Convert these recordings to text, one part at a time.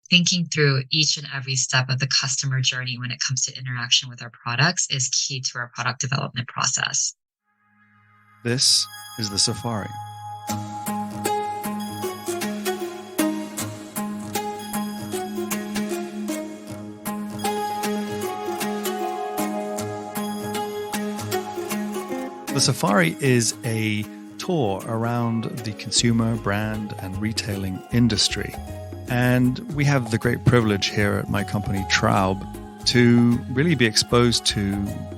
thinking through each and every step of the customer journey when it comes to interaction with our products is key to our product development process. This is the Safari. The Safari is a tour around the consumer, brand, and retailing industry. And we have the great privilege here at my company, Traub, to really be exposed to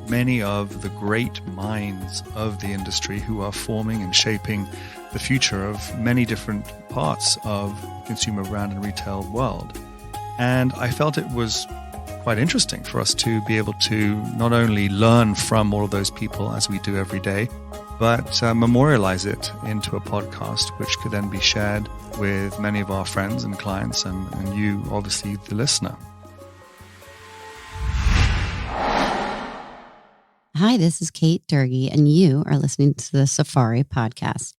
many of the great minds of the industry who are forming and shaping the future of many different parts of the consumer brand and retail world. And I felt it was quite interesting for us to be able to not only learn from all of those people as we do every day, but memorialize it into a podcast, which could then be shared with many of our friends and clients and you, obviously, the listener. Hi, this is Kate Durgee, and you are listening to the Safari podcast.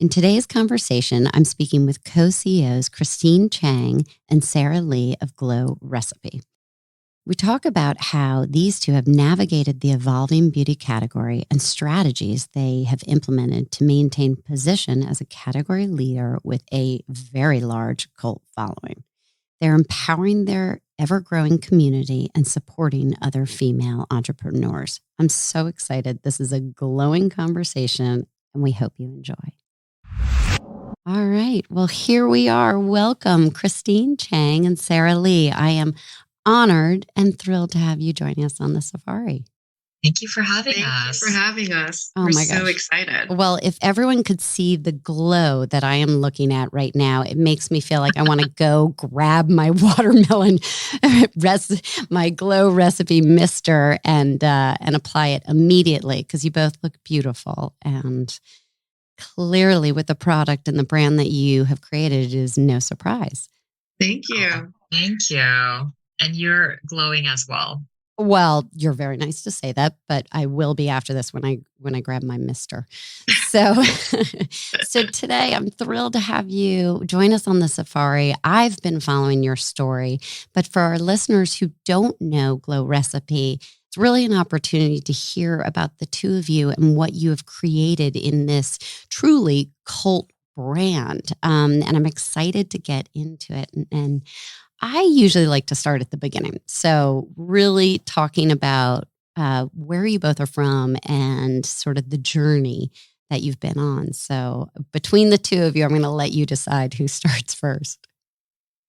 In today's conversation, I'm speaking with co-CEOs Christine Chang and Sarah Lee of Glow Recipe. We talk about how these two have navigated the evolving beauty category and strategies they have implemented to maintain position as a category leader with a very large cult following. They're empowering their ever-growing community and supporting other female entrepreneurs. I'm so excited. This is a glowing conversation, and we hope you enjoy. All right. Well, here we are. Welcome, Christine Chang and Sarah Lee. I am honored and thrilled to have you joining us on the Safari. Thank you for having us. Thank you for having us. Oh We're my so gosh. excited. Well, if everyone could see the glow that I am looking at right now, it makes me feel like I want to go grab my watermelon, my Glow Recipe mister and apply it immediately because you both look beautiful. And clearly with the product and the brand that you have created, it is no surprise. Thank you. Oh, thank you. And you're glowing as well. Well, you're very nice to say that, but I will be after this when I grab my mister. So, so today I'm thrilled to have you join us on the Safari. I've been following your story, but for our listeners who don't know Glow Recipe, it's really an opportunity to hear about the two of you and what you have created in this truly cult brand. And I'm excited to get into it. And I usually like to start at the beginning. So really talking about where you both are from and sort of the journey that you've been on. So between the two of you, I'm going to let you decide who starts first.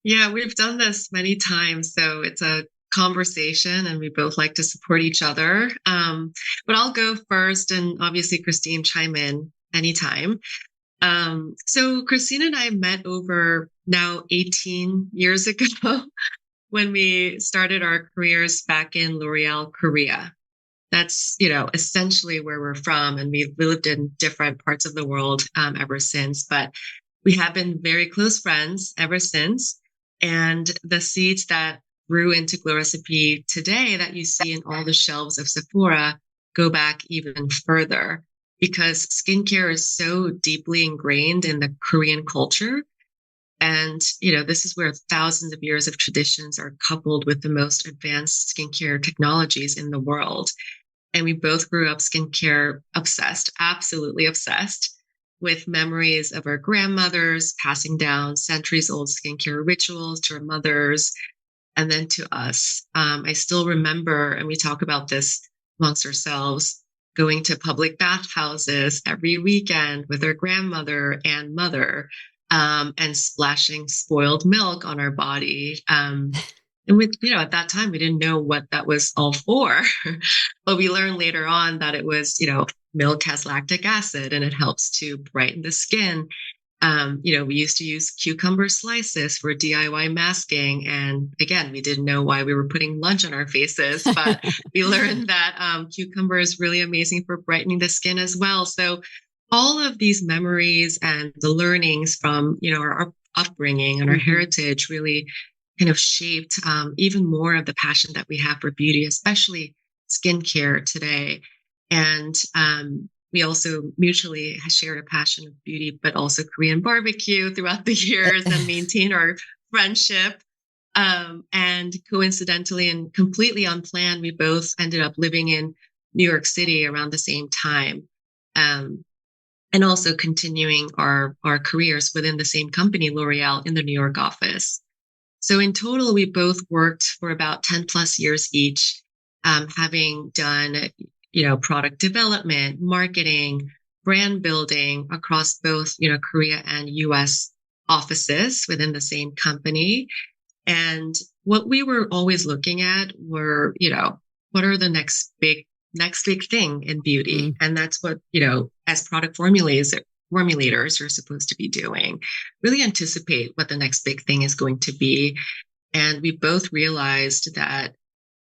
Yeah, we've done this many times. So it's a conversation and we both like to support each other. But I'll go first and obviously Christine chime in anytime. So Christine and I met over now 18 years ago when we started our careers back in L'Oreal, Korea. That's, essentially where we're from. And we lived in different parts of the world ever since, but we have been very close friends ever since. And the seeds that grew into Glow Recipe today that you see in all the shelves of Sephora go back even further, because skincare is so deeply ingrained in the Korean culture. And, this is where thousands of years of traditions are coupled with the most advanced skincare technologies in the world. And we both grew up skincare obsessed, absolutely obsessed, with memories of our grandmothers passing down centuries old skincare rituals to our mothers and then to us. I still remember, and we talk about this amongst ourselves, going to public bathhouses every weekend with our grandmother and mother, and splashing spoiled milk on our body. And with, at that time, we didn't know what that was all for, but we learned later on that it was, milk has lactic acid and it helps to brighten the skin. We used to use cucumber slices for DIY masking. And again, we didn't know why we were putting lunch on our faces, but we learned that cucumber is really amazing for brightening the skin as well. So all of these memories and the learnings from, our upbringing and our heritage really kind of shaped even more of the passion that we have for beauty, especially skincare today. And we also mutually shared a passion of beauty, but also Korean barbecue throughout the years and maintained our friendship And coincidentally and completely unplanned, we both ended up living in New York City around the same time. And also continuing our careers within the same company, L'Oreal, in the New York office. So in total, we both worked for about 10 plus years each, having done, product development, marketing, brand building across both, Korea and US offices within the same company. And what we were always looking at were, what are the next big thing in beauty? And that's what, as product formulators, you're supposed to be doing. Really anticipate what the next big thing is going to be. And we both realized that,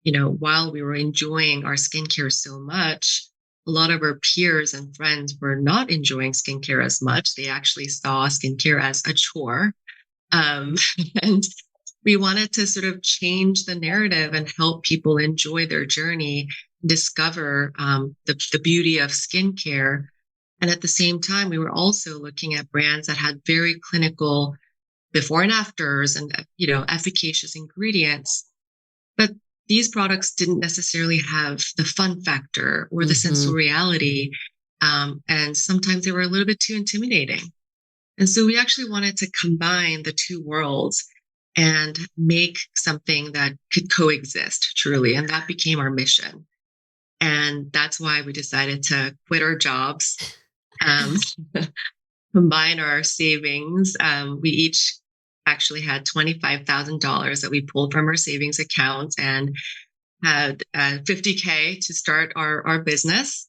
while we were enjoying our skincare so much, a lot of our peers and friends were not enjoying skincare as much. They actually saw skincare as a chore. And we wanted to sort of change the narrative and help people enjoy their journey, discover the beauty of skincare. And at the same time, we were also looking at brands that had very clinical before and afters and, efficacious ingredients. But these products didn't necessarily have the fun factor or the sensoriality. And sometimes they were a little bit too intimidating. And so we actually wanted to combine the two worlds and make something that could coexist truly. And that became our mission. And that's why we decided to quit our jobs, combine our savings. We each actually had $25,000 that we pulled from our savings account and had $50K to start our business.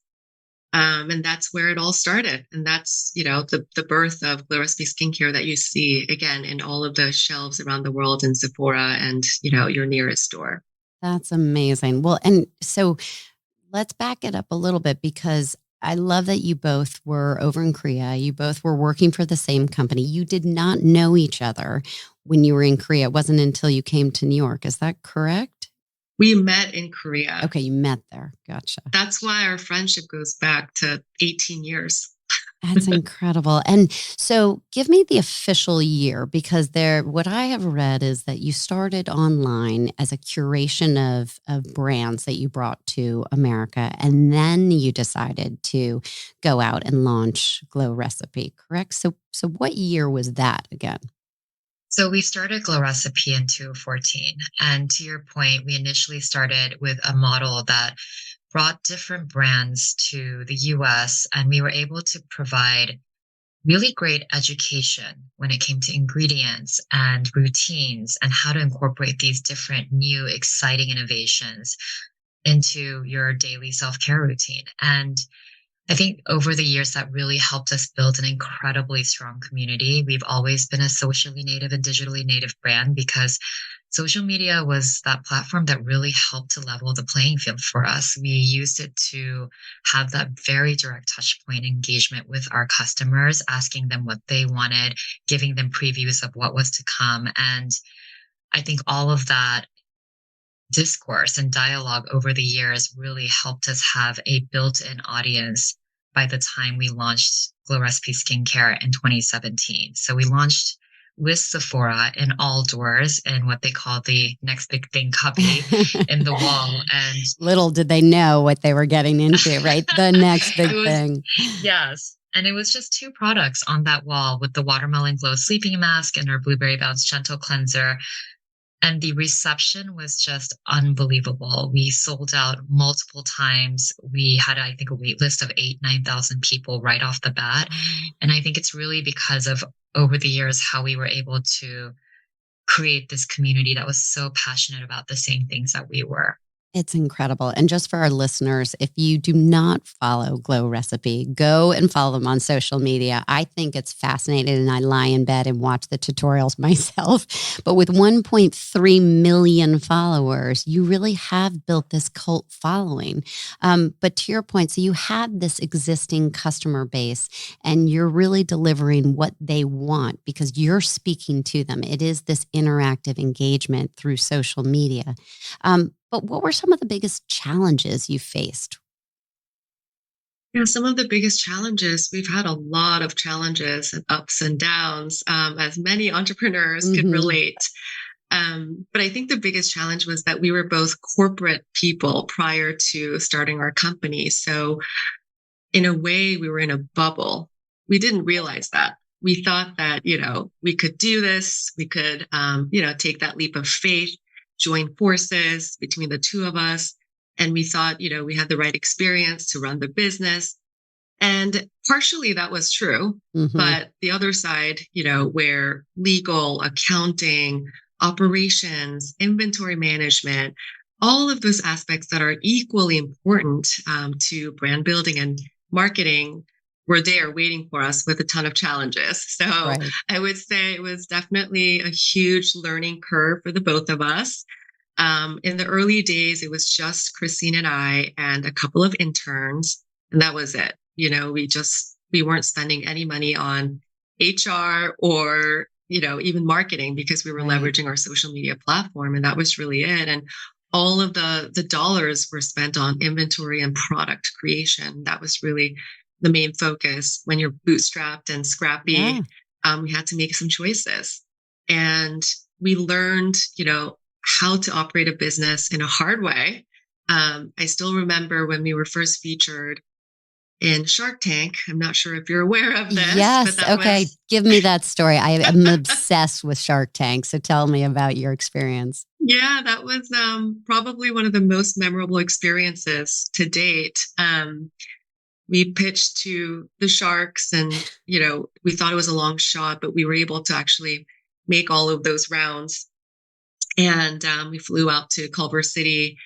And that's where it all started. And that's, the birth of Glow Recipe Skincare that you see again in all of the shelves around the world in Sephora and, your nearest store. That's amazing. Well, and so let's back it up a little bit, because I love that you both were over in Korea. You both were working for the same company. You did not know each other when you were in Korea. It wasn't until you came to New York. Is that correct? We met in Korea. Okay, you met there. Gotcha. That's why our friendship goes back to 18 years. That's incredible. And so give me the official year, because what I have read is that you started online as a curation of brands that you brought to America. And then you decided to go out and launch Glow Recipe, correct? So what year was that again? So we started Glow Recipe in 2014. And to your point, we initially started with a model that brought different brands to the US, and we were able to provide really great education when it came to ingredients and routines and how to incorporate these different new exciting innovations into your daily self-care routine. And I think over the years that really helped us build an incredibly strong community. We've always been a socially native and digitally native brand because social media was that platform that really helped to level the playing field for us. We used it to have that very direct touch point engagement with our customers, asking them what they wanted, giving them previews of what was to come. And I think all of that discourse and dialogue over the years really helped us have a built-in audience by the time we launched Glow Recipe Skincare in 2017. So we launched with Sephora in all doors in what they call the next big thing copy in the wall. And little did they know what they were getting into, right? The next big thing. Yes. And it was just 2 products on that wall with the Watermelon Glow Sleeping Mask and our Blueberry Bounce Gentle Cleanser. And the reception was just unbelievable. We sold out multiple times. We had, I think, a wait list of 9,000 people right off the bat. And I think it's really because of over the years how we were able to create this community that was so passionate about the same things that we were. It's incredible. And just for our listeners, if you do not follow Glow Recipe, go and follow them on social media. I think it's fascinating, and I lie in bed and watch the tutorials myself. But with 1.3 million followers, you really have built this cult following. But to your point, so you have this existing customer base, and you're really delivering what they want because you're speaking to them. It is this interactive engagement through social media. But what were some of the biggest challenges you faced? Yeah, some of the biggest challenges, we've had a lot of challenges and ups and downs, as many entrepreneurs could relate. But I think the biggest challenge was that we were both corporate people prior to starting our company. So in a way, we were in a bubble. We didn't realize that. We thought that, we could do this. We could, take that leap of faith, join forces between the two of us. And we thought, we had the right experience to run the business. And partially that was true. Mm-hmm. But the other side, where legal, accounting, operations, inventory management, all of those aspects that are equally important to brand building and marketing were there waiting for us with a ton of challenges. So Right. I would say it was definitely a huge learning curve for the both of us. In the early days, it was just Christine and I and a couple of interns, and that was it. We weren't spending any money on HR or, even marketing because we were Right. leveraging our social media platform. And that was really it. And all of the dollars were spent on inventory and product creation. That was really the main focus. When you're bootstrapped and scrappy, Yeah. we had to make some choices. And we learned, how to operate a business in a hard way. I still remember when we were first featured in Shark Tank. I'm not sure if you're aware of this. Yes. But that Okay. Give me that story. I am obsessed with Shark Tank. So tell me about your experience. Yeah, that was probably one of the most memorable experiences to date. We pitched to the Sharks and, we thought it was a long shot, but we were able to actually make all of those rounds. And we flew out to Culver City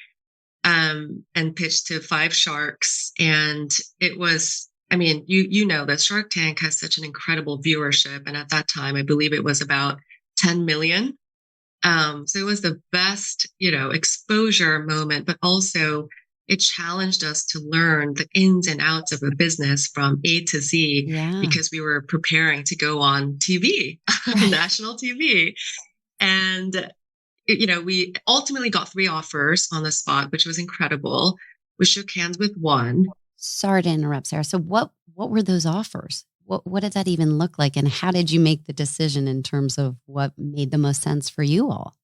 and pitched to 5 sharks. And it was, you know that Shark Tank has such an incredible viewership. And at that time, I believe it was about 10 million. So it was the best, exposure moment, but also it challenged us to learn the ins and outs of a business from A to Z because we were preparing to go on TV, national TV. And, we ultimately got 3 offers on the spot, which was incredible. We shook hands with one. Sorry to interrupt, Sarah. So what were those offers? What did that even look like? And how did you make the decision in terms of what made the most sense for you all?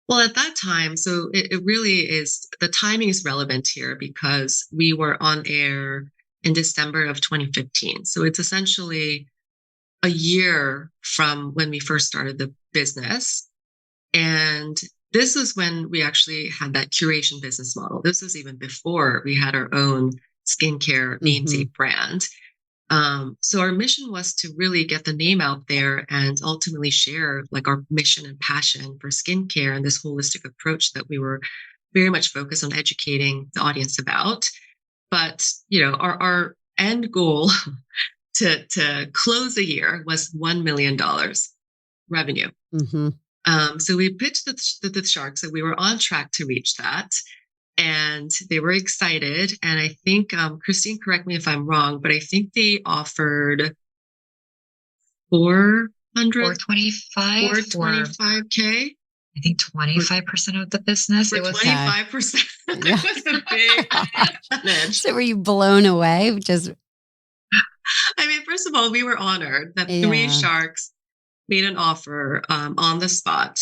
Well, at that time, so it really is, the timing is relevant here because we were on air in December of 2015. So it's essentially a year from when we first started the business. And this is when we actually had that curation business model. This was even before we had our own skincare namesake brand. So our mission was to really get the name out there and ultimately share like our mission and passion for skincare and this holistic approach that we were very much focused on educating the audience about. But, our end goal to close the year was $1 million revenue. Mm-hmm. So we pitched the Sharks that we were on track to reach that. And they were excited. And I think, Christine, correct me if I'm wrong, but I think they offered 425 425K. I think 25% of the business. For it was 25%. It was a big challenge. So were you blown away? First of all, we were honored that 3 Sharks made an offer on the spot.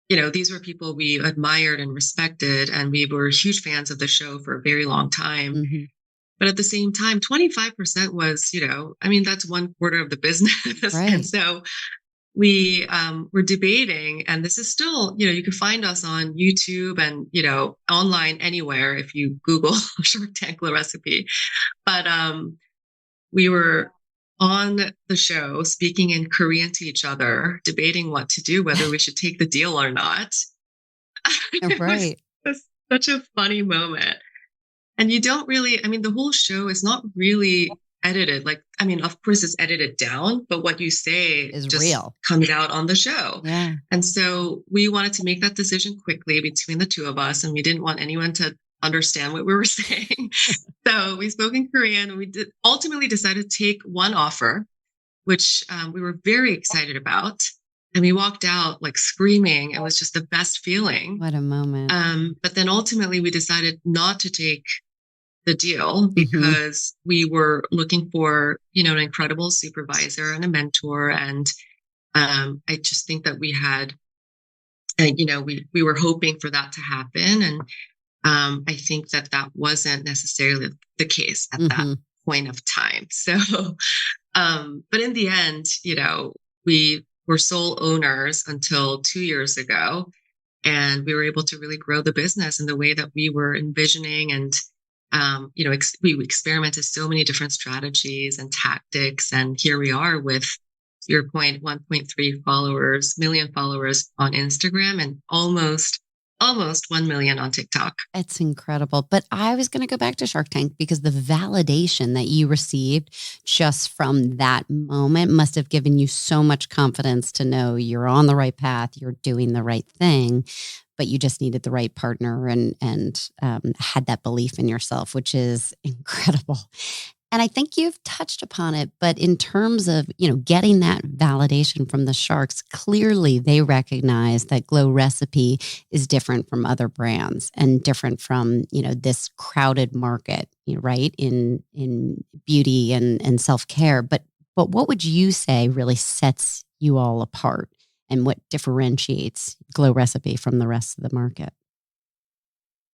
These were people we admired and respected, and we were huge fans of the show for a very long time. Mm-hmm. But at the same time, 25% was, that's 1/4 of the business. Right. And so we were debating, and this is still, you can find us on YouTube and, online anywhere if you Google Shark Tank recipe. But we were on the show, speaking in Korean to each other, debating what to do, whether we should take the deal or not. Right. It was such a funny moment. And you don't really, the whole show is not really edited. Of course it's edited down, but what you say is just real. Comes out on the show. Yeah. And so we wanted to make that decision quickly between the two of us, and we didn't want anyone to understand what we were saying. So we spoke in Korean, and we ultimately decided to take one offer, which we were very excited about. And we walked out like screaming. It was just the best feeling. What a moment. But then ultimately we decided not to take the deal because we were looking for, an incredible supervisor and a mentor and I just think that we had, we were hoping for that to happen. And I think that that wasn't necessarily the case at that Mm-hmm. point of time. So, but in the end, we were sole owners until 2 years ago, and we were able to really grow the business in the way that we were envisioning. And, we experimented so many different strategies and tactics. And here we are with, to your point, 1.3 million followers on Instagram, and almost 1 million on TikTok. It's incredible. But I was going to go back to Shark Tank because the validation that you received just from that moment must have given you so much confidence to know you're on the right path, you're doing the right thing, but you just needed the right partner and had that belief in yourself, which is incredible. And I think you've touched upon it, but in terms of, getting that validation from the sharks, clearly they recognize that Glow Recipe is different from other brands and different from, this crowded market, right? In beauty and self-care. But what would you say really sets you all apart and what differentiates Glow Recipe from the rest of the market?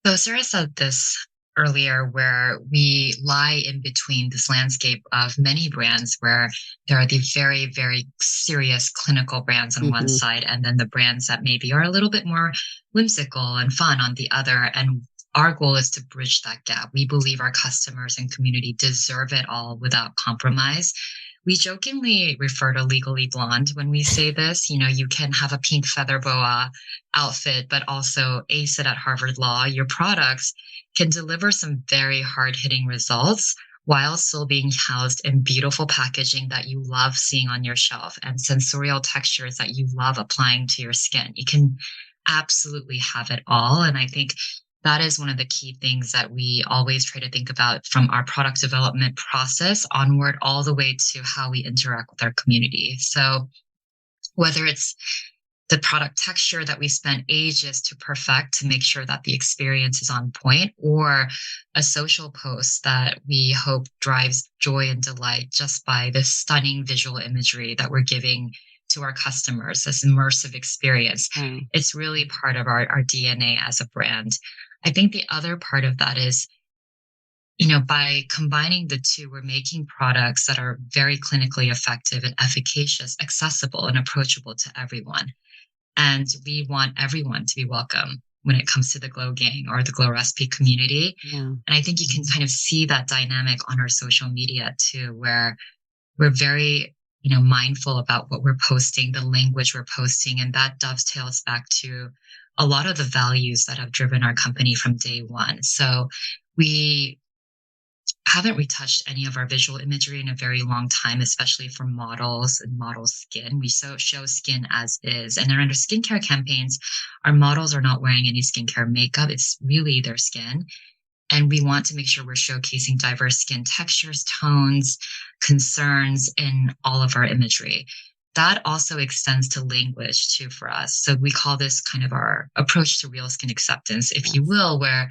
So Sarah said this earlier, where we lie in between this landscape of many brands where there are the very, very serious clinical brands on one Mm-hmm. side, and then the brands that maybe are a little bit more whimsical and fun on the other. And our goal is to bridge that gap. We believe our customers and community deserve it all without compromise. We jokingly refer to Legally Blonde when we say this. You can have a pink feather boa outfit, but also ace it at Harvard Law. Your products can deliver some very hard hitting results while still being housed in beautiful packaging that you love seeing on your shelf and sensorial textures that you love applying to your skin. You can absolutely have it all. And I think that is one of the key things that we always try to think about from our product development process onward, all the way to how we interact with our community. So whether it's the product texture that we spent ages to perfect to make sure that the experience is on point, or a social post that we hope drives joy and delight just by the stunning visual imagery that we're giving to our customers, this immersive experience. Mm. It's really part of our DNA as a brand. I think the other part of that is, by combining the two, we're making products that are very clinically effective and efficacious, accessible and approachable to everyone. And we want everyone to be welcome when it comes to the Glow Gang or the Glow Recipe community. Yeah. And I think you can kind of see that dynamic on our social media too, where we're very, mindful about what we're posting, the language we're posting, and that dovetails back to a lot of the values that have driven our company from day one. So we haven't retouched any of our visual imagery in a very long time, especially for models and model skin. We show skin as is. And under skincare campaigns, our models are not wearing any skincare makeup. It's really their skin. And we want to make sure we're showcasing diverse skin textures, tones, concerns in all of our imagery. That also extends to language too for us. So we call this kind of our approach to real skin acceptance, if you will, where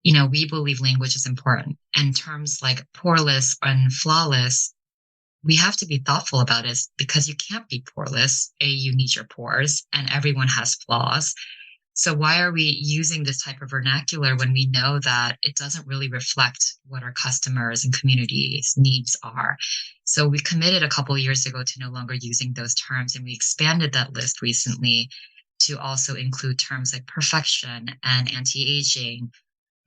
we believe language is important. And terms like poreless and flawless, we have to be thoughtful about it because you can't be poreless. You need your pores and everyone has flaws. So why are we using this type of vernacular when we know that it doesn't really reflect what our customers and communities' needs are? So we committed a couple of years ago to no longer using those terms, and we expanded that list recently to also include terms like perfection and anti-aging.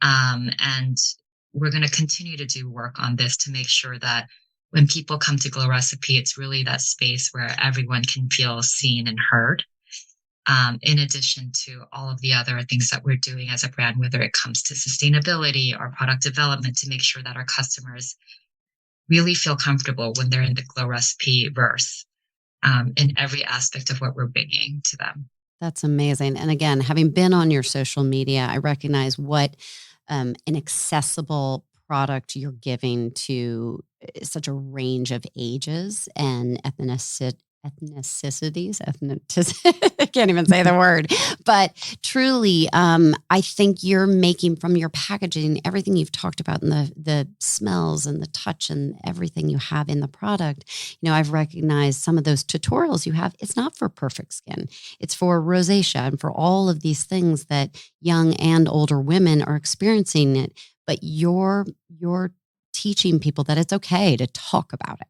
And we're going to continue to do work on this to make sure that when people come to Glow Recipe, it's really that space where everyone can feel seen and heard. In addition to all of the other things that we're doing as a brand, whether it comes to sustainability or product development, to make sure that our customers really feel comfortable when they're in the Glow Recipe verse, in every aspect of what we're bringing to them. That's amazing. And again, having been on your social media, I recognize what an accessible product you're giving to such a range of ages and I can't even say the word, but truly, I think you're making from your packaging, everything you've talked about and the smells and the touch and everything you have in the product. I've recognized some of those tutorials you have. It's not for perfect skin. It's for rosacea and for all of these things that young and older women are experiencing it. But you're teaching people that it's okay to talk about it,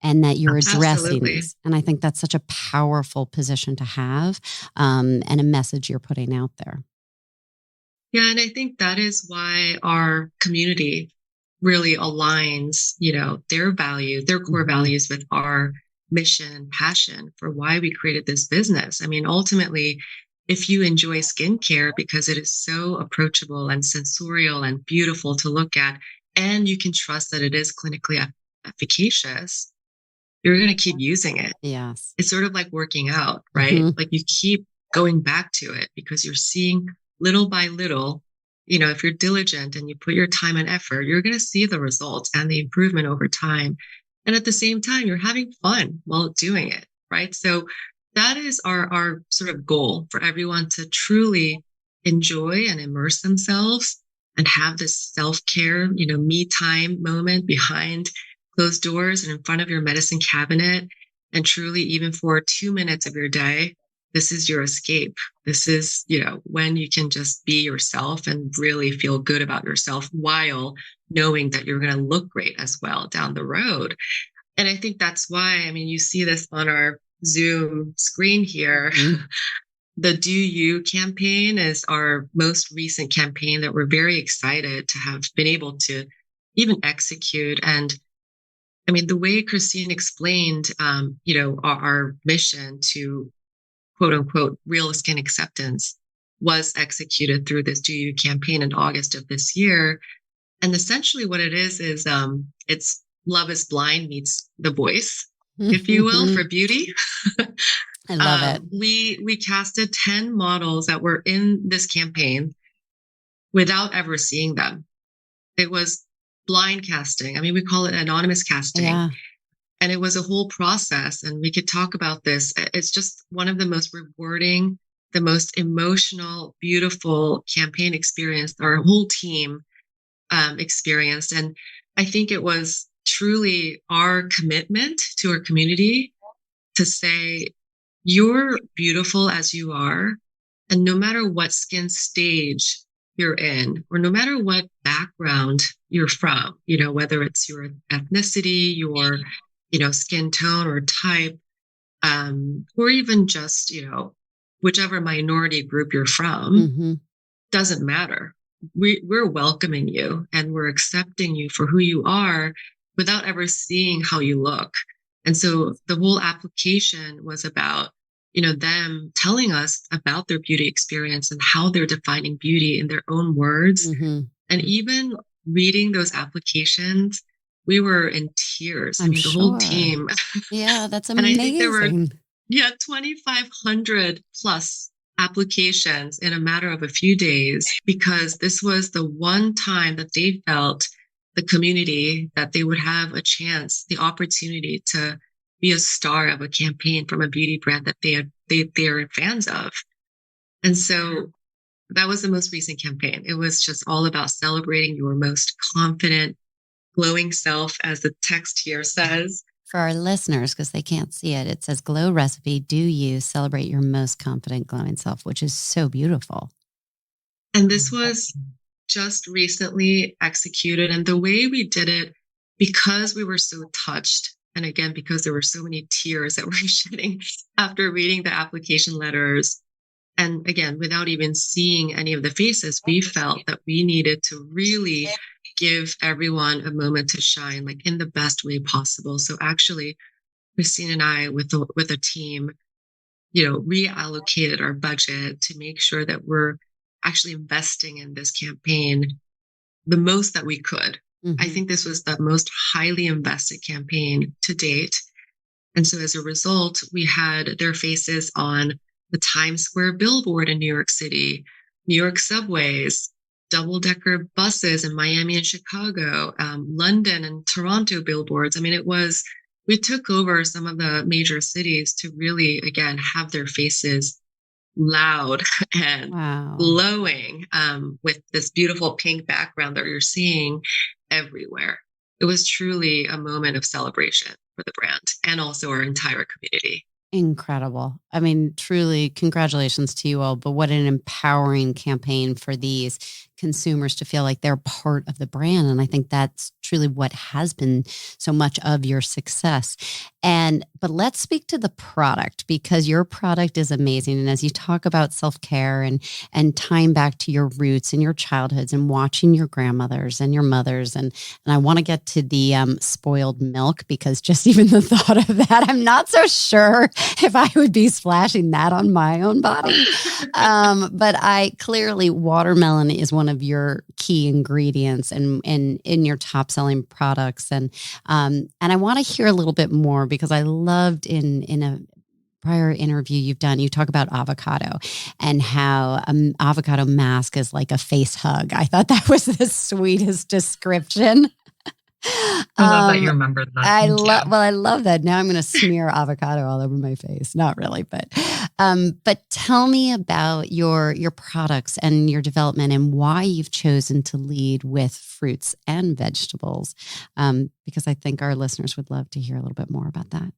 and that you're addressing Absolutely. this. And I think that's such a powerful position to have, and a message you're putting out there. Yeah, and I think that is why our community really aligns, their values, their core values with our mission and passion for why we created this business. I mean, ultimately, if you enjoy skincare because it is so approachable and sensorial and beautiful to look at, and you can trust that it is clinically efficacious, you're going to keep using it. Yes. It's sort of like working out, right? Mm-hmm. Like you keep going back to it because you're seeing little by little, if you're diligent and you put your time and effort, you're going to see the results and the improvement over time. And at the same time, you're having fun while doing it, right? So that is our sort of goal for everyone to truly enjoy and immerse themselves and have this self-care, me time moment behind closed doors and in front of your medicine cabinet. And truly, even for 2 minutes of your day, this is your escape. This is, when you can just be yourself and really feel good about yourself while knowing that you're going to look great as well down the road. And I think that's why, you see this on our Zoom screen here. Mm-hmm. The Do You campaign is our most recent campaign that we're very excited to have been able to even execute. And the way Christine explained, our mission to quote unquote real skin acceptance was executed through this Do You campaign in August of this year. And essentially what it is it's Love is Blind meets The Voice, if you will, for beauty. I love it. We casted 10 models that were in this campaign without ever seeing them. It was blind casting. We call it anonymous casting. Yeah. And it was a whole process. And we could talk about this. It's just one of the most rewarding, the most emotional, beautiful campaign experience our whole team experienced. And I think it was truly our commitment to our community to say, you're beautiful as you are. And no matter what skin stage you're in, or no matter what background you're from, whether it's your ethnicity, your, skin tone or type, or even just, whichever minority group you're from, doesn't matter. We're welcoming you and we're accepting you for who you are without ever seeing how you look. And so the whole application was about, them telling us about their beauty experience and how they're defining beauty in their own words. And even reading those applications, we were in tears. The whole team. Yeah, that's amazing. And I think there were 2,500 plus applications in a matter of a few days, because this was the one time that they felt the community that they would have a chance, the opportunity to be a star of a campaign from a beauty brand that they're fans of. And so that was the most recent campaign. It was just all about celebrating your most confident, glowing self, as the text here says. For our listeners, because they can't see it, it says Glow Recipe, Do You Celebrate Your Most Confident Glowing Self, which is so beautiful. And this was just recently executed. And the way we did it, because we were so touched, and again, because there were so many tears that were shedding after reading the application letters, and again, without even seeing any of the faces, we felt that we needed to really give everyone a moment to shine, like in the best way possible. So actually, Christine and I, with a team, reallocated our budget to make sure that we're actually investing in this campaign the most that we could. I think this was the most highly invested campaign to date. And so as a result, we had their faces on the Times Square billboard in New York City, New York subways, double-decker buses in Miami and Chicago, London and Toronto billboards. It was we took over some of the major cities to really, again, have their faces loud and Wow. glowing with this beautiful pink background that you're seeing everywhere. It was truly a moment of celebration for the brand and also our entire community. Incredible. I mean, truly, congratulations to you all, but what an empowering campaign for these consumers to feel like they're part of the brand. And I think that's truly what has been so much of your success. But let's speak to the product, because your product is amazing. And as you talk about self-care and tying back to your roots and your childhoods and watching your grandmothers and your mothers, and I want to get to the spoiled milk, because just even the thought of that, I'm not so sure if I would be splashing that on my own body. But I clearly, watermelon is one of your key ingredients and in your top selling products. And I want to hear a little bit more, because I loved in a prior interview you've done, you talk about avocado and how avocado mask is like a face hug. I thought that was the sweetest description. I love that you remembered that. I love that. Now I'm going to smear avocado all over my face. Not really, but tell me about your products and your development and why you've chosen to lead with fruits and vegetables. Because I think our listeners would love to hear a little bit more about that.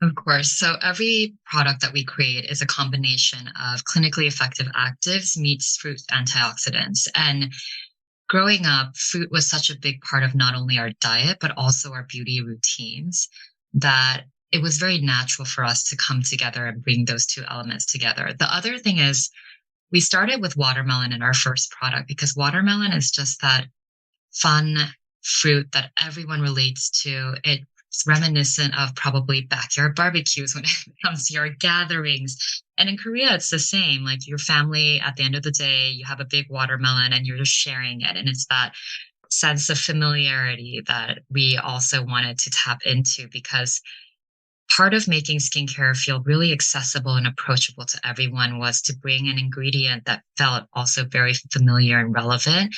Of course. So every product that we create is a combination of clinically effective actives meets fruit antioxidants. And growing up, fruit was such a big part of not only our diet, but also our beauty routines, that it was very natural for us to come together and bring those two elements together. The other thing is, we started with watermelon in our first product because watermelon is just that fun fruit that everyone relates to. It's reminiscent of probably backyard barbecues when it comes to your gatherings. And in Korea, it's the same. Like your family, at the end of the day, you have a big watermelon and you're just sharing it. And it's that sense of familiarity that we also wanted to tap into, because part of making skincare feel really accessible and approachable to everyone was to bring an ingredient that felt also very familiar and relevant,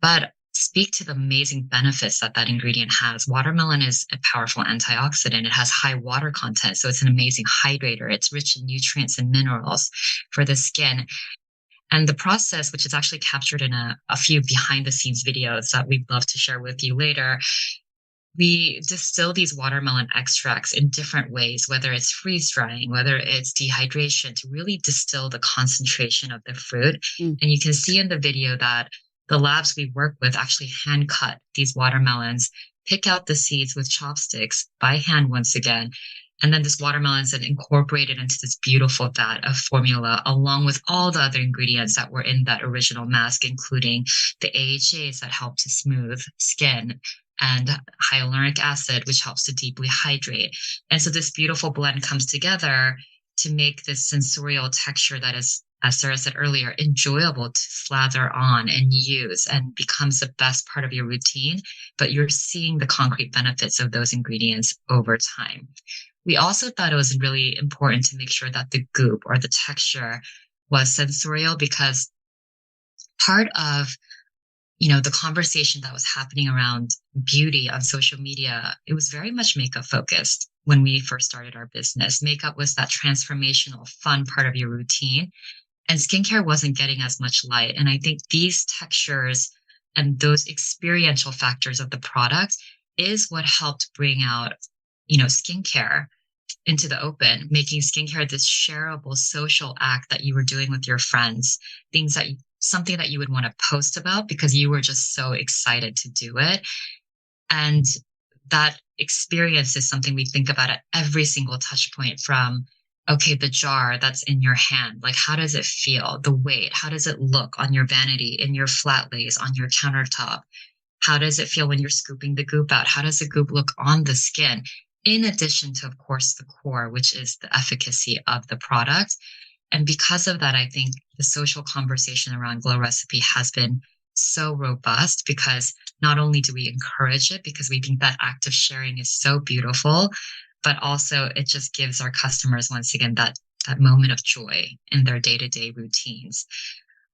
but speak to the amazing benefits that that ingredient has. Watermelon is a powerful antioxidant. It has high water content, so it's an amazing hydrator. It's rich in nutrients and minerals for the skin. And the process, which is actually captured in a few behind the scenes videos that we'd love to share with you later, we distill these watermelon extracts in different ways, whether it's freeze drying, whether it's dehydration, to really distill the concentration of the fruit. And you can see in the video that the labs we work with actually hand cut these watermelons, pick out the seeds with chopsticks by hand once again. And then this watermelon is then incorporated into this beautiful vat of formula, along with all the other ingredients that were in that original mask, including the AHAs that help to smooth skin and hyaluronic acid, which helps to deeply hydrate. And so this beautiful blend comes together to make this sensorial texture that is, as Sarah said earlier, enjoyable to slather on and use, and becomes the best part of your routine, but you're seeing the concrete benefits of those ingredients over time. We also thought it was really important to make sure that the goop or the texture was sensorial, because part of the conversation that was happening around beauty on social media, it was very much makeup focused when we first started our business. Makeup was that transformational, fun part of your routine, and skincare wasn't getting as much light. And I think these textures and those experiential factors of the product is what helped bring out, skincare into the open, making skincare this shareable social act that you were doing with your friends, something that you would want to post about because you were just so excited to do it. And that experience is something we think about at every single touch point, from, okay, the jar that's in your hand, like, how does it feel? The weight, how does it look on your vanity, in your flat lays, on your countertop? How does it feel when you're scooping the goop out? How does the goop look on the skin? In addition to, of course, the core, which is the efficacy of the product. And because of that, I think the social conversation around Glow Recipe has been so robust, because not only do we encourage it because we think that act of sharing is so beautiful, but also it just gives our customers, once again, that moment of joy in their day-to-day routines.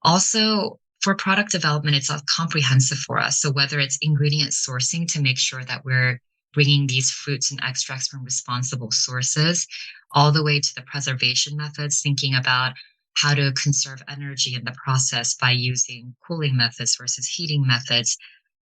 Also, for product development, it's comprehensive for us. So whether it's ingredient sourcing to make sure that we're bringing these fruits and extracts from responsible sources, all the way to the preservation methods, thinking about how to conserve energy in the process by using cooling methods versus heating methods,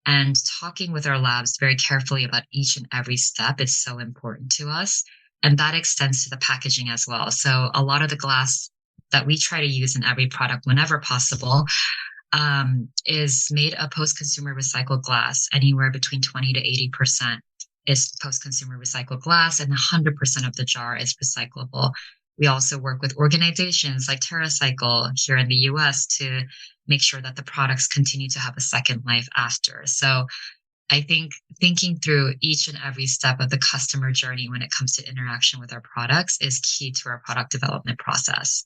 and talking with our labs very carefully about each and every step is so important to us. And that extends to the packaging as well. So a lot of the glass that we try to use in every product whenever possible is made of post-consumer recycled glass. Anywhere between 20 to 80% is post-consumer recycled glass, and 100% of the jar is recyclable. We also work with organizations like TerraCycle here in the US to make sure that the products continue to have a second life after. So I think thinking through each and every step of the customer journey when it comes to interaction with our products is key to our product development process.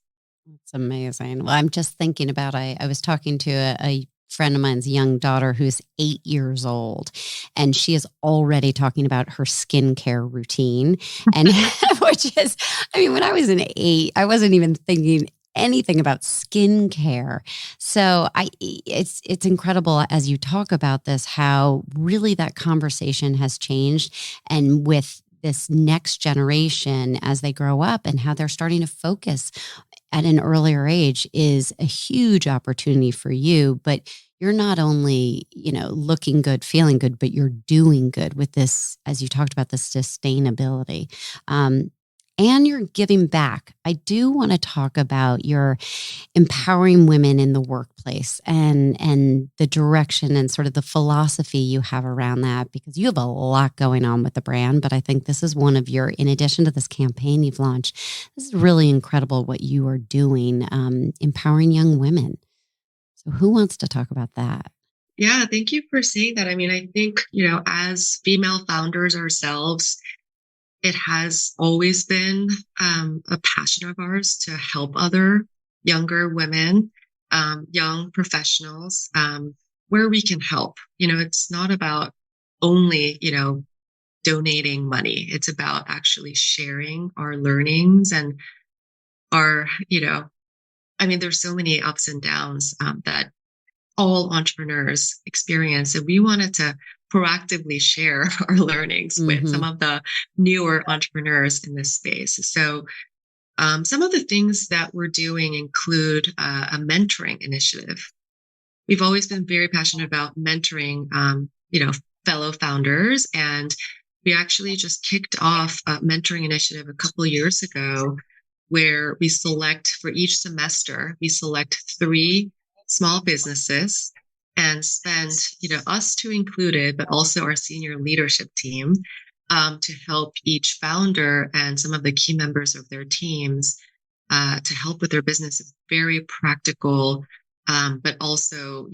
It's amazing. Well, I'm just thinking about, I was talking to a friend of mine's young daughter who's 8 years old, and she is already talking about her skincare routine. And which is, I mean, when I was an 8, I wasn't even thinking anything about skincare. So it's incredible as you talk about this, how really that conversation has changed. And with this next generation, as they grow up and how they're starting to focus at an earlier age, is a huge opportunity for you. But you're not only, looking good, feeling good, but you're doing good with this, as you talked about, the sustainability. And you're giving back. I do want to talk about your empowering women in the workplace and the direction and sort of the philosophy you have around that, because you have a lot going on with the brand. But I think this is one of your, in addition to this campaign you've launched, this is really incredible what you are doing, empowering young women. So who wants to talk about that? Yeah, thank you for saying that. I mean, I think, as female founders ourselves, it has always been a passion of ours to help other younger women, young professionals, where we can help. It's not about only, donating money. It's about actually sharing our learnings and our, there's so many ups and downs that all entrepreneurs experience. And we wanted to proactively share our learnings with some of the newer entrepreneurs in this space. So some of the things that we're doing include a mentoring initiative. We've always been very passionate about mentoring, fellow founders. And we actually just kicked off a mentoring initiative a couple of years ago, where we select, for each semester, we select 3 small businesses and spend, us two included, but also our senior leadership team, to help each founder and some of the key members of their teams to help with their business. Very practical, but also,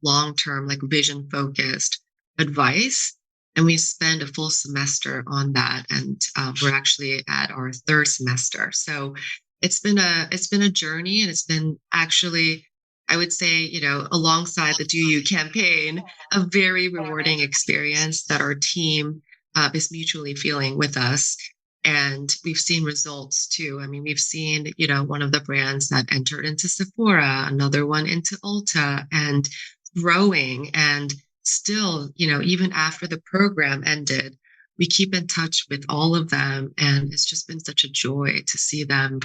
long-term, like vision focused advice. And we spend a full semester on that. And we're actually at our 3rd semester. So it's been a journey, and it's been actually, I would say, alongside the Do You campaign, a very rewarding experience that our team is mutually feeling with us. And we've seen results too. I mean, we've seen, one of the brands that entered into Sephora, another one into Ulta, and growing. And still, even after the program ended, we keep in touch with all of them. And it's just been such a joy to see them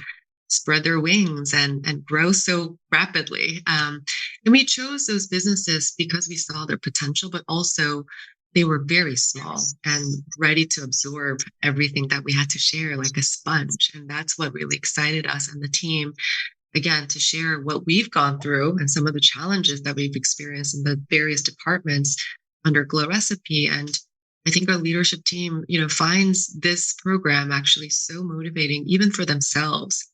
spread their wings and grow so rapidly. And we chose those businesses because we saw their potential, but also they were very small and ready to absorb everything that we had to share, like a sponge. And that's what really excited us and the team, again, to share what we've gone through and some of the challenges that we've experienced in the various departments under Glow Recipe. And I think our leadership team, finds this program actually so motivating, even for themselves,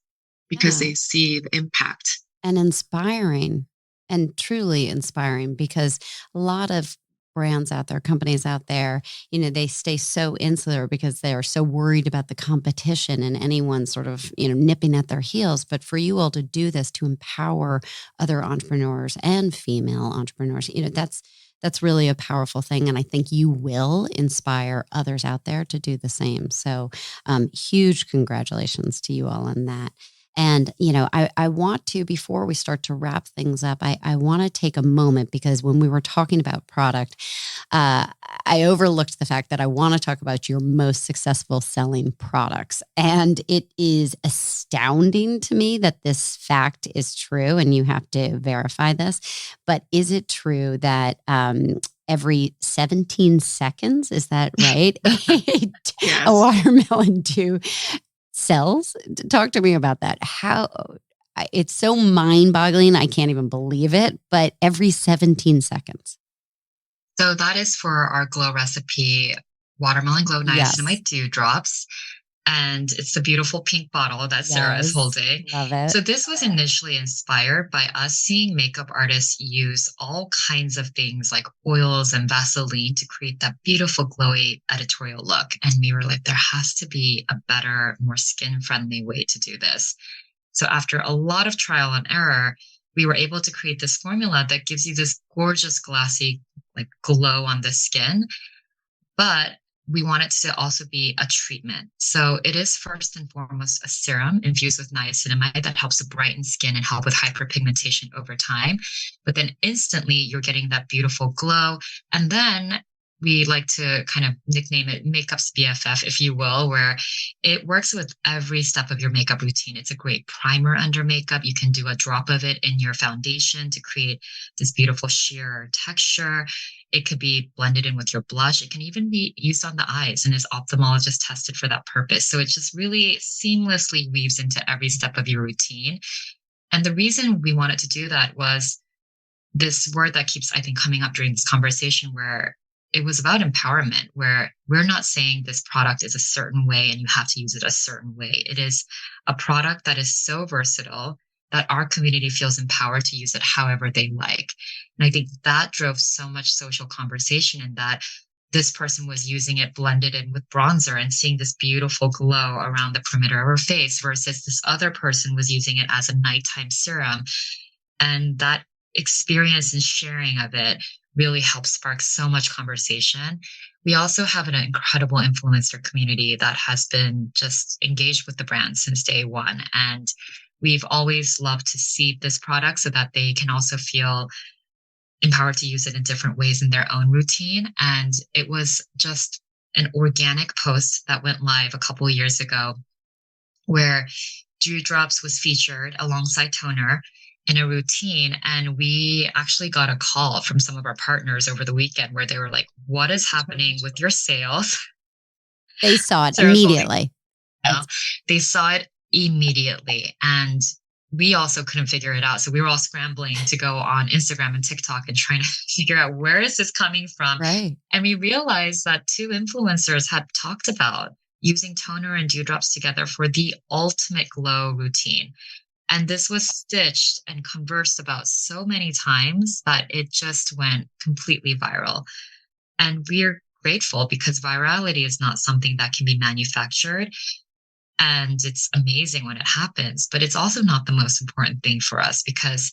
because they see the impact. And inspiring, and truly inspiring, because a lot of brands out there, companies out there, they stay so insular because they are so worried about the competition and anyone sort of, nipping at their heels. But for you all to do this, to empower other entrepreneurs and female entrepreneurs, that's really a powerful thing. And I think you will inspire others out there to do the same. So huge congratulations to you all on that. And, I want to, before we start to wrap things up, I want to take a moment because when we were talking about product, I overlooked the fact that I want to talk about your most successful selling products. And it is astounding to me that this fact is true, and you have to verify this. But is it true that every 17 seconds, is that right? Yes. A watermelon sells? Talk to me about that. It's so mind-boggling. I can't even believe it, but every 17 seconds. So that is for our glow recipe, watermelon glow niacinamide dewdrops. And it's the beautiful pink bottle that Sarah is holding. Love it. So this was initially inspired by us seeing makeup artists use all kinds of things like oils and Vaseline to create that beautiful glowy editorial look. And we were like, there has to be a better, more skin-friendly way to do this. So after a lot of trial and error, we were able to create this formula that gives you this gorgeous glassy like glow on the skin. But we want it to also be a treatment. So it is first and foremost a serum infused with niacinamide that helps to brighten skin and help with hyperpigmentation over time. But then instantly you're getting that beautiful glow. And then we like to kind of nickname it makeup's BFF, if you will, where it works with every step of your makeup routine. It's a great primer under makeup. You can do a drop of it in your foundation to create this beautiful sheer texture. It could be blended in with your blush. It can even be used on the eyes and is ophthalmologist tested for that purpose. So it just really seamlessly weaves into every step of your routine. And the reason we wanted to do that was this word that keeps, I think, coming up during this conversation, where it was about empowerment, where we're not saying this product is a certain way and you have to use it a certain way. It is a product that is so versatile that our community feels empowered to use it however they like. And I think that drove so much social conversation, in that this person was using it blended in with bronzer and seeing this beautiful glow around the perimeter of her face, versus this other person was using it as a nighttime serum. And that experience and sharing of it really helps spark so much conversation. We also have an incredible influencer community that has been just engaged with the brand since day one. And we've always loved to seed this product so that they can also feel empowered to use it in different ways in their own routine. And it was just an organic post that went live a couple of years ago, where Dewdrops was featured alongside toner in a routine. And we actually got a call from some of our partners over the weekend where they were like, what is happening with your sales? They saw it immediately. They saw it immediately. And we also couldn't figure it out. So we were all scrambling to go on Instagram and TikTok and trying to figure out, where is this coming from? Right. And we realized that two influencers had talked about using toner and dewdrops together for the ultimate glow routine. And this was stitched and conversed about so many times that it just went completely viral. And we're grateful, because virality is not something that can be manufactured. And it's amazing when it happens, but it's also not the most important thing for us, because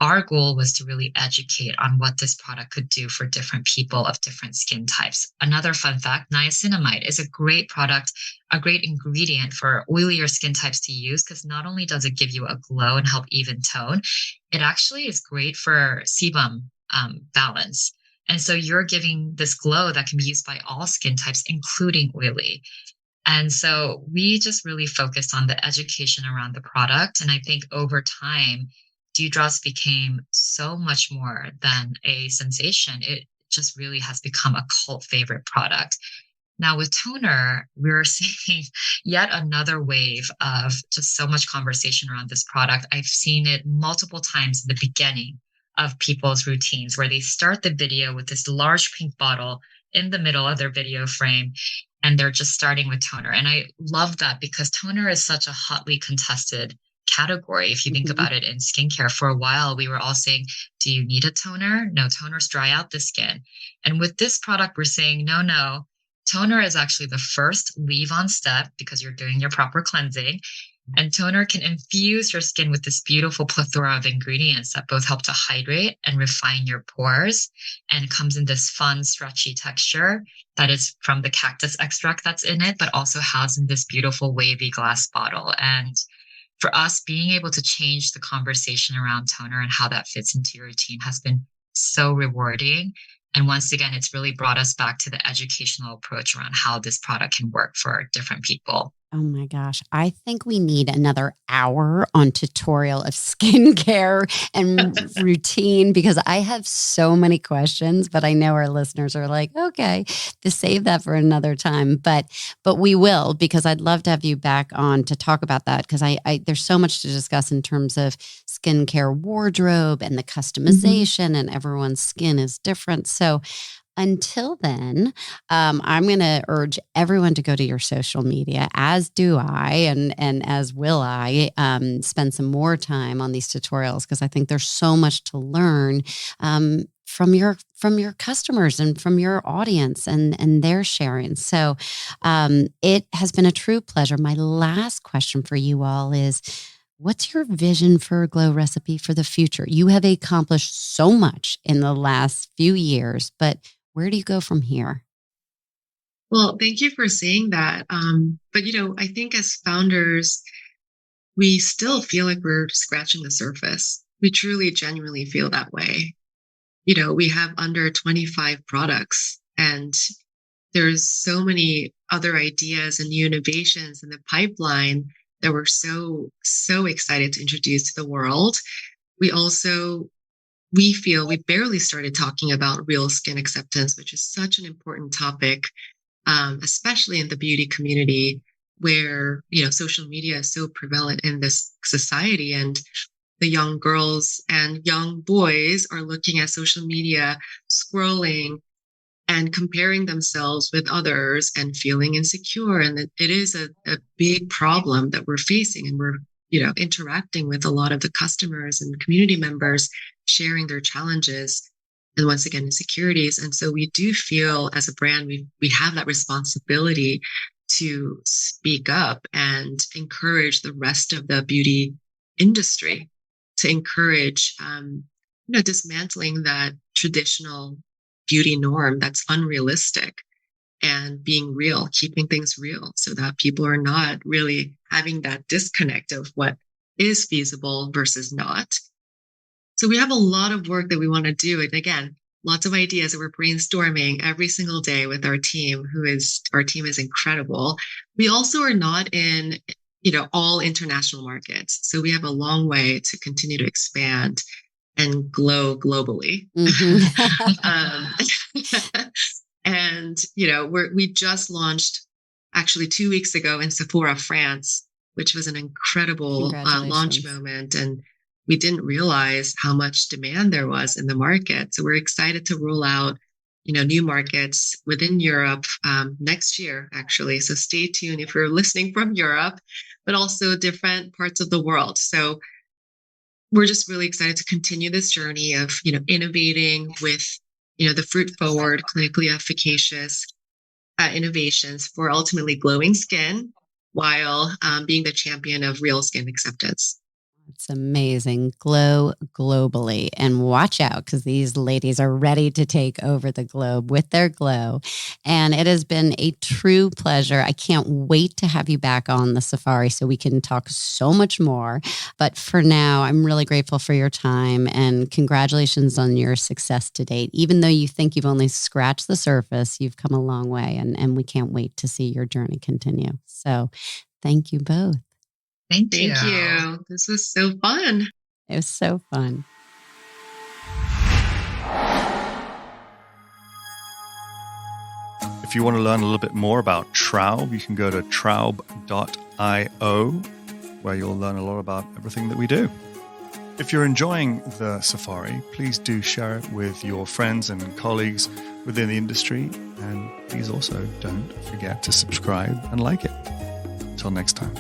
our goal was to really educate on what this product could do for different people of different skin types. Another fun fact, niacinamide is a great product, a great ingredient for oilier skin types to use, because not only does it give you a glow and help even tone, it actually is great for sebum balance. And so you're giving this glow that can be used by all skin types, including oily. And so we just really focused on the education around the product. And I think over time, Dewdrops became so much more than a sensation. It just really has become a cult favorite product. Now with toner, we're seeing yet another wave of just so much conversation around this product. I've seen it multiple times in the beginning of people's routines, where they start the video with this large pink bottle in the middle of their video frame, and they're just starting with toner. And I love that, because toner is such a hotly contested category. If you think about it in skincare, for a while, we were all saying, do you need a toner? No, toners dry out the skin. And with this product, we're saying, no, toner is actually the first leave-on step, because you're doing your proper cleansing. And toner can infuse your skin with this beautiful plethora of ingredients that both help to hydrate and refine your pores, and comes in this fun, stretchy texture that is from the cactus extract that's in it, but also housed in this beautiful wavy glass bottle. And for us, being able to change the conversation around toner and how that fits into your routine has been so rewarding. And once again, it's really brought us back to the educational approach around how this product can work for different people. Oh my gosh. I think we need another hour on tutorial of skincare and routine because I have so many questions, but I know our listeners are like, okay, to save that for another time. But we will, because I'd love to have you back on to talk about that because I there's so much to discuss in terms of skincare wardrobe and the customization and everyone's skin is different. So until then, I'm going to urge everyone to go to your social media, as do I, and as will I, spend some more time on these tutorials because I think there's so much to learn from your customers and from your audience and their sharing. So it has been a true pleasure. My last question for you all is, what's your vision for Glow Recipe for the future? You have accomplished so much in the last few years, but where do you go from here? Well, thank you for saying that. But, I think as founders, we still feel like we're scratching the surface. We truly, genuinely feel that way. We have under 25 products and there's so many other ideas and new innovations in the pipeline that we're so, so excited to introduce to the world. We feel we barely started talking about real skin acceptance, which is such an important topic, especially in the beauty community where, social media is so prevalent in this society and the young girls and young boys are looking at social media, scrolling and comparing themselves with others and feeling insecure. And it is a big problem that we're facing and we're interacting with a lot of the customers and community members, sharing their challenges and once again, insecurities. And so we do feel as a brand, we have that responsibility to speak up and encourage the rest of the beauty industry to encourage, dismantling that traditional beauty norm that's unrealistic and being real, keeping things real so that people are not really having that disconnect of what is feasible versus not. So we have a lot of work that we want to do. And again, lots of ideas that we're brainstorming every single day with our team, our team is incredible. We also are not in, all international markets. So we have a long way to continue to expand and glow globally. And, we just launched actually 2 weeks ago in Sephora, France, which was an incredible launch moment. And we didn't realize how much demand there was in the market. So we're excited to roll out, new markets within Europe next year, actually. So stay tuned if you're listening from Europe, but also different parts of the world. So we're just really excited to continue this journey of, innovating with, the fruit forward, clinically efficacious innovations for ultimately glowing skin while being the champion of real skin acceptance. It's amazing. Glow globally. And watch out because these ladies are ready to take over the globe with their glow. And it has been a true pleasure. I can't wait to have you back on the Safari so we can talk so much more. But for now, I'm really grateful for your time and congratulations on your success to date. Even though you think you've only scratched the surface, you've come a long way and we can't wait to see your journey continue. So thank you both. Thank you. This was so fun. It was so fun. If you want to learn a little bit more about Traub, you can go to traub.io, where you'll learn a lot about everything that we do. If you're enjoying the Safari, please do share it with your friends and colleagues within the industry. And please also don't forget to subscribe and like it. Until next time.